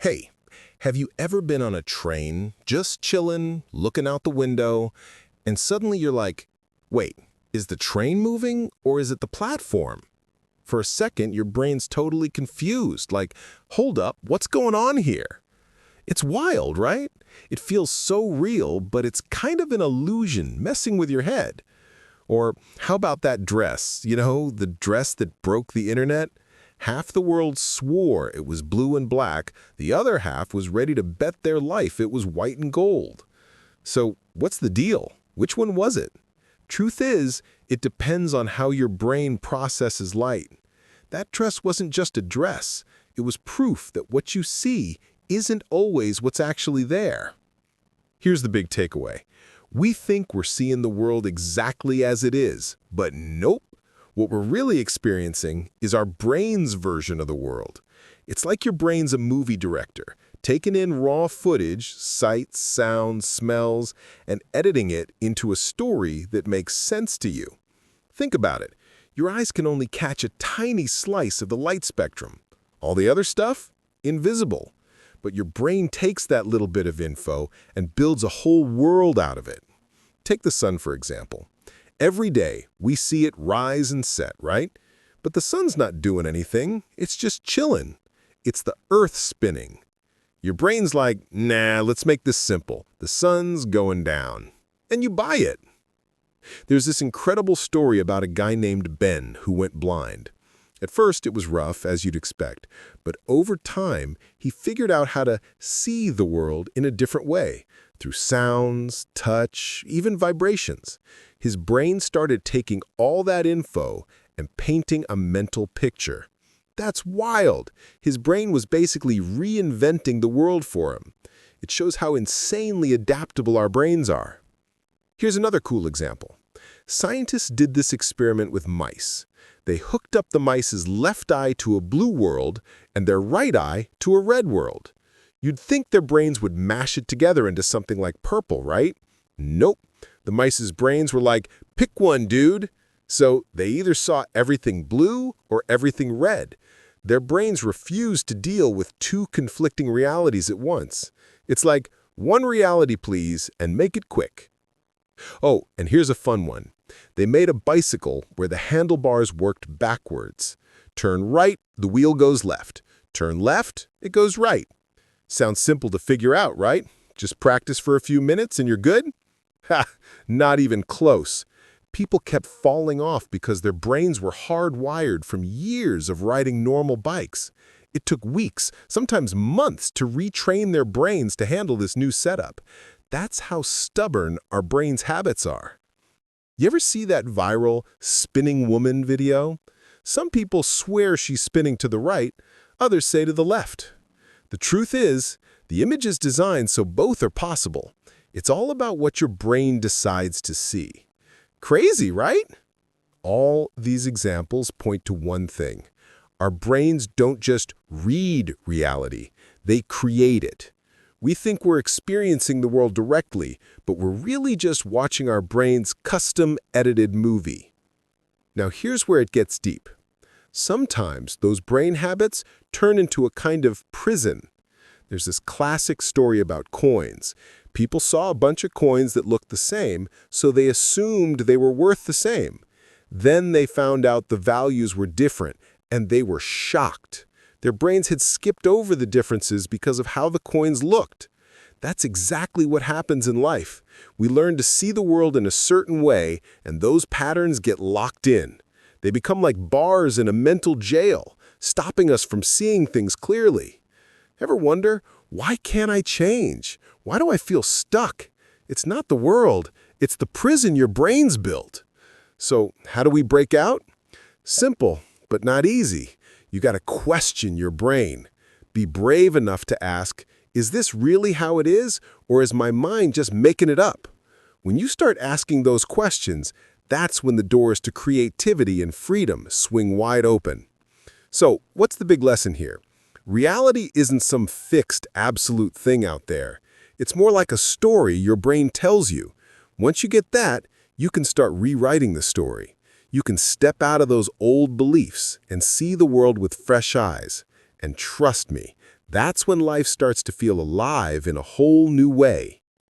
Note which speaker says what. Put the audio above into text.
Speaker 1: Hey, have you ever been on a train, just chilling, looking out the window, and suddenly you're like, wait, is the train moving or is it the platform? For a second, your brain's totally confused, like, hold up, what's going on here? It's wild, right? It feels so real, but it's kind of an illusion messing with your head. Or how about that dress, the dress that broke the internet? Half the world swore it was blue and black, the other half was ready to bet their life it was white and gold. So what's the deal? Which one was it? Truth is, it depends on how your brain processes light. That dress wasn't just a dress. It was proof that what you see isn't always what's actually there. Here's the big takeaway. We think we're seeing the world exactly as it is, but nope. What we're really experiencing is our brain's version of the world. It's like your brain's a movie director, taking in raw footage, sights, sounds, smells, and editing it into a story that makes sense to you. Think about it. Your eyes can only catch a tiny slice of the light spectrum. All the other stuff? Invisible. But your brain takes that little bit of info and builds a whole world out of it. Take the sun, for example. Every day, we see it rise and set, right? But the sun's not doing anything. It's just chilling. It's the Earth spinning. Your brain's like, nah, let's make this simple. The sun's going down. And you buy it. There's this incredible story about a guy named Ben who went blind. At first, it was rough, as you'd expect, but over time, he figured out how to see the world in a different way, through sounds, touch, even vibrations. His brain started taking all that info and painting a mental picture. That's wild! His brain was basically reinventing the world for him. It shows how insanely adaptable our brains are. Here's another cool example. Scientists did this experiment with mice. They hooked up the mice's left eye to a blue world and their right eye to a red world. You'd think their brains would mash it together into something like purple, right? Nope. The mice's brains were like, pick one, dude. So they either saw everything blue or everything red. Their brains refused to deal with two conflicting realities at once. It's like, one reality, please, and make it quick. Oh, and here's a fun one. They made a bicycle where the handlebars worked backwards. Turn right, the wheel goes left. Turn left, it goes right. Sounds simple to figure out, right? Just practice for a few minutes and you're good? Ha! Not even close. People kept falling off because their brains were hardwired from years of riding normal bikes. It took weeks, sometimes months, to retrain their brains to handle this new setup. That's how stubborn our brain's habits are. You ever see that viral spinning woman video? Some people swear she's spinning to the right, others say to the left. The truth is, the image is designed so both are possible. It's all about what your brain decides to see. Crazy, right? All these examples point to one thing. Our brains don't just read reality, they create it. We think we're experiencing the world directly, but we're really just watching our brain's custom-edited movie. Now here's where it gets deep. Sometimes those brain habits turn into a kind of prison. There's this classic story about coins. People saw a bunch of coins that looked the same, so they assumed they were worth the same. Then they found out the values were different, and they were shocked. Their brains had skipped over the differences because of how the coins looked. That's exactly what happens in life. We learn to see the world in a certain way, and those patterns get locked in. They become like bars in a mental jail, stopping us from seeing things clearly. Ever wonder, why can't I change? Why do I feel stuck? It's not the world, it's the prison your brain's built. So, how do we break out? Simple, but not easy. You got to question your brain. Be brave enough to ask, is this really how it is, or is my mind just making it up? When you start asking those questions, that's when the doors to creativity and freedom swing wide open. So, what's the big lesson here? Reality isn't some fixed, absolute thing out there. It's more like a story your brain tells you. Once you get that, you can start rewriting the story. You can step out of those old beliefs and see the world with fresh eyes. And trust me, That's when life starts to feel alive in a whole new way.